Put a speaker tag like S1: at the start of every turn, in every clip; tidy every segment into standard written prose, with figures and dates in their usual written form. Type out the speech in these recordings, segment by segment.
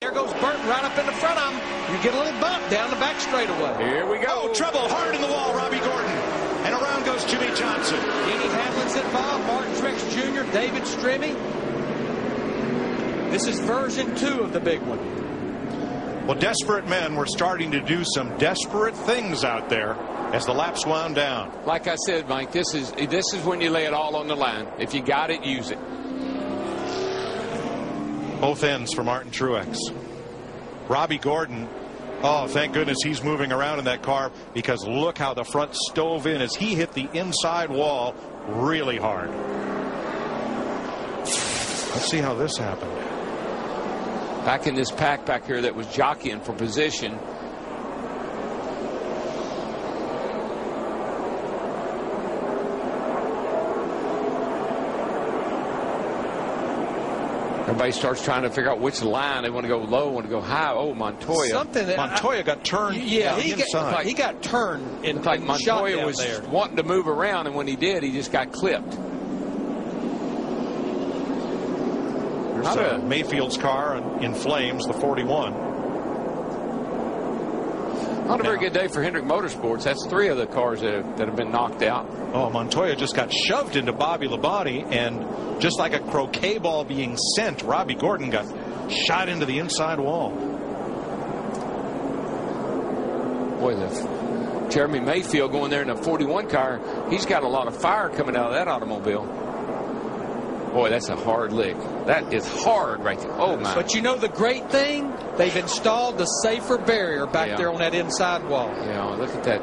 S1: There goes Burton right up in the front of him. You get a little bump down the back straightaway.
S2: Here we go.
S3: Oh, trouble. Hard in the wall, Robbie Gordon. And around goes Jimmy Johnson.
S1: Denny Hamlin's involved. Martin Truex Jr., David Strimmy. This is version 2 of the big one.
S3: Well, desperate men were starting to do some desperate things out there as the laps wound down.
S2: Like I said, Mike, this is when you lay it all on the line. If you got it, use it.
S3: Both ends for Martin Truex. Robbie Gordon, oh, thank goodness he's moving around in that car, because look how the front stove in as he hit the inside wall really hard. Let's see how this happened.
S2: Back in this pack back here that was jockeying for position. Everybody starts trying to figure out which line they want to go low, want to go high. Oh, Montoya.
S3: Montoya got turned.
S1: Yeah,
S3: inside.
S1: he got turned.
S2: It's like Montoya was wanting to move around, and when he did, he just got clipped.
S3: There's Mayfield's car in flames, the 41.
S2: Not a very good day for Hendrick Motorsports. That's 3 of the cars that have been knocked out.
S3: Oh, Montoya just got shoved into Bobby Labonte, and just like a croquet ball being sent, Robbie Gordon got shot into the inside wall.
S2: Boy, Jeremy Mayfield going there in a 41 car, he's got a lot of fire coming out of that automobile. Boy, that's a hard lick. That is hard right there. Oh, my.
S1: But you know the great thing? They've installed the safer barrier back there on that inside wall.
S2: Yeah, look at that.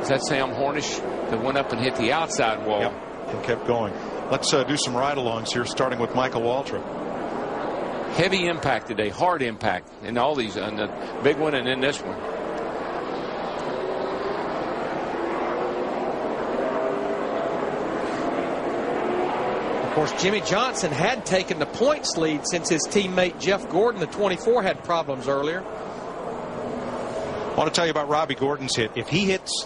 S2: Is that Sam Hornish that went up and hit the outside wall?
S3: Yep, and kept going. Let's do some ride-alongs here, starting with Michael Waltrip.
S2: Heavy impact today, hard impact in all these, and the big one and then this one.
S1: Of course, Jimmy Johnson had taken the points lead since his teammate Jeff Gordon, the 24, had problems earlier.
S3: I want to tell you about Robbie Gordon's hit. If he hits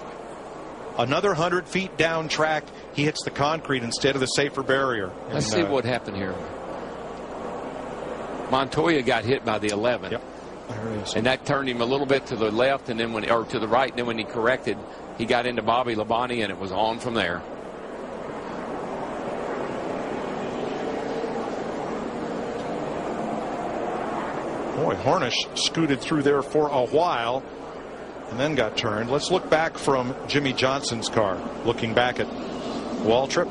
S3: another 100 feet down track, he hits the concrete instead of the safer barrier.
S2: Let's see what happened here. Montoya got hit by the 11.
S3: Yep. There it is.
S2: And that turned him a little bit to the left, and then or to the right, and then when he corrected, he got into Bobby Labonte, and it was on from there.
S3: Boy, Hornish scooted through there for a while and then got turned. Let's look back from Jimmy Johnson's car. Looking back at Waltrip.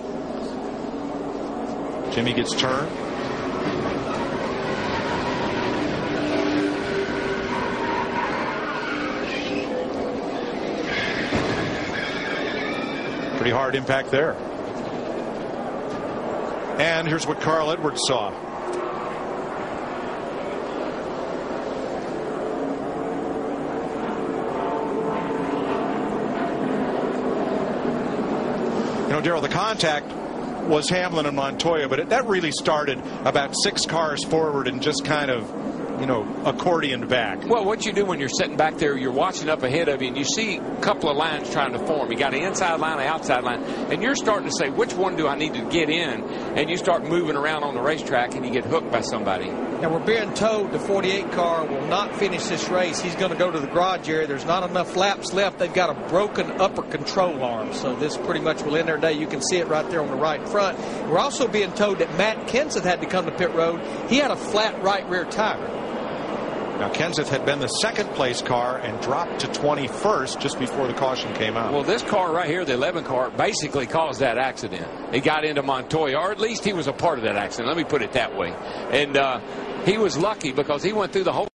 S3: Jimmy gets turned. Pretty hard impact there. And here's what Carl Edwards saw. You know, Darrell, the contact was Hamlin and Montoya, but that really started about 6 cars forward and just kind of, you know, accordioned back.
S2: Well, what you do when you're sitting back there, you're watching up ahead of you, and you see a couple of lines trying to form. You got an inside line, an outside line, and you're starting to say, which one do I need to get in? And you start moving around on the racetrack, and you get hooked by somebody.
S1: Now, we're being told the 48 car will not finish this race. He's going to go to the garage area. There's not enough laps left. They've got a broken upper control arm, so this pretty much will end their day. You can see it right there on the right front. We're also being told that Matt Kenseth had to come to pit road. He had a flat right rear tire.
S3: Now, Kenseth had been the second-place car and dropped to 21st just before the caution came out.
S2: Well, this car right here, the 11 car, basically caused that accident. He got into Montoya, or at least he was a part of that accident. Let me put it that way. And he was lucky because he went through the whole